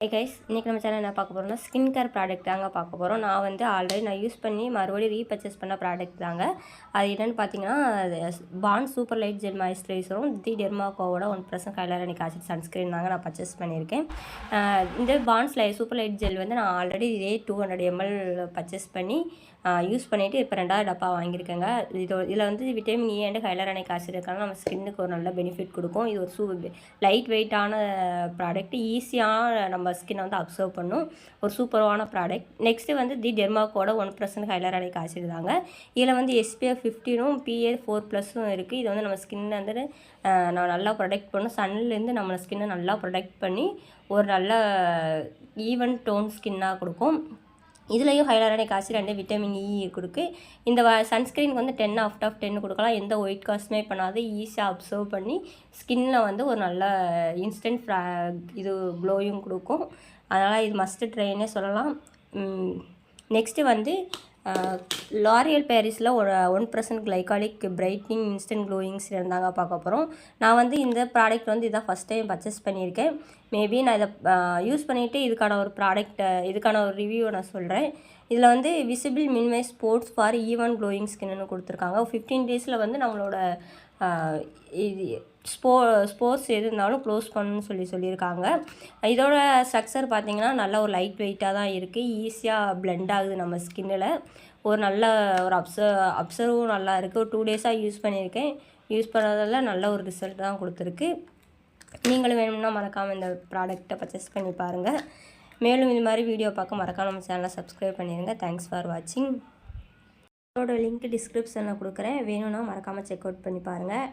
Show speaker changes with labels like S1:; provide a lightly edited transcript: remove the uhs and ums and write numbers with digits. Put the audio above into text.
S1: Hey guys, இன்றைக்கி நம்ம channel என்ன பார்க்க போகிறோம்னா ஸ்கின் கேர் ப்ராடக்ட் தாங்க பார்க்க போகிறோம். ஆல்ரெடி யூஸ் பண்ணி மறுபடியும் ரீபர்ச்சேஸ் பண்ண ப்ராடக்ட் தாங்க. அது என்னென்னு பார்த்தீங்கன்னா, பாண்ட் சூப்பர் லைட் ஜெல் மாய்ஸ்சரைசரும் தி டெர்மாக்கோவோட 1% ஹைலூரானிக் ஆசிட் சன்ஸ்க்ரீன் தாங்க நான் பர்ச்சேஸ் பண்ணியிருக்கேன். இந்த பாண்ட்ஸ் சூப்பர் லைட் ஜெல் வந்து நான் ஆல்ரெடி இதே 200 ml பர்ச்சேஸ் பண்ணி யூஸ் பண்ணிவிட்டு இப்போ 2வது டப்பா வாங்கியிருக்கேங்க. இதில் வந்து vitamin E and hyaluronic acid இருக்காங்க. நம்ம ஸ்கின்னுக்கு ஒரு நல்ல பெனிஃபிட் கொடுக்கும். இது ஒரு லைட் வெயிட்டான ப்ராடக்ட், ஈஸியாக நம்ம ஸ்கின்னை வந்து அப்சர்வ் பண்ணும். ஒரு சூப்பரான ப்ராடக்ட். நெக்ஸ்ட்டு வந்து தி டெர்மாக்கோட 1% ஹைலூரானிக் ஆசிட் தாங்க. இதில் வந்து SPF 15ம் PA 4+ம் இருக்குது. இது வந்து நம்ம ஸ்கின்னை வந்து நான் நல்லா ப்ரொடெக்ட் பண்ணும். சன்லேருந்து நம்ம ஸ்கின்னை நல்லா ப்ரொடெக்ட் பண்ணி ஒரு நல்ல ஈவன் டோன் ஸ்கின்னாக கொடுக்கும். இதுலேயும் hyaluronic acid and vitamin E கொடுக்கு. இந்த சன்ஸ்க்ரீனுக்கு வந்து 10 out of 10 கொடுக்கலாம். எந்த ஒயிட் காஸ்ட்டுமே பண்ணாது. ஈஸியாக அப்சர்வ் பண்ணி ஸ்கின்னில் வந்து ஒரு நல்ல இன்ஸ்டன்ட் இது க்ளோயும் கொடுக்கும். அதனால் இது மஸ்ட்டு ட்ரைன்னே சொல்லலாம். நெக்ஸ்ட்டு வந்து லாரியல் பேரிஸில் ஒரு 1% glycolic brightening instant glowing serum தாங்க பார்க்க போகிறோம். நான் வந்து இந்த ப்ராடக்ட் வந்து இதான் ஃபஸ்ட் டைம் பர்ச்சேஸ் பண்ணியிருக்கேன். மேபி நான் இதை யூஸ் பண்ணிவிட்டு இதுக்கான ஒரு ரிவ்யூவை நான் சொல்கிறேன். இதில் வந்து visible minimize sports for even glowing ஸ்கின்னு கொடுத்துருக்காங்க. 15 days வந்து நம்மளோட இது ஸ்போர்ட்ஸ் எது இருந்தாலும் க்ளோஸ் பண்ணணும்னு சொல்லியிருக்காங்க. இதோட ஸ்ட்ரக்சர் பார்த்திங்கன்னா நல்ல ஒரு லைட் வெயிட்டாக தான் இருக்குது. ஈஸியாக பிளெண்ட் ஆகுது நம்ம ஸ்கின்னில். ஒரு நல்ல ஒரு அப்சர்வும் நல்லா இருக்குது. ஒரு 2 days யூஸ் பண்ணியிருக்கேன். யூஸ் பண்ணதில் நல்ல ஒரு ரிசல்ட் தான் கொடுத்துருக்கு. நீங்களும் வேணும்னா மறக்காமல் இந்த ப்ராடக்ட்டை பர்ச்சேஸ் பண்ணி பாருங்கள். மேலும் இது மாதிரி வீடியோ பார்க்க மறக்காமல் நம்ம சேனலை சப்ஸ்கிரைப் பண்ணிடுங்க. தேங்க்ஸ் ஃபார் வாட்சிங். இதோட லிங்க் டிஸ்கிரிப்ஷனில் கொடுக்குறேன். வேணும்னா மறக்காமல் செக் அவுட் பண்ணி பாருங்கள்.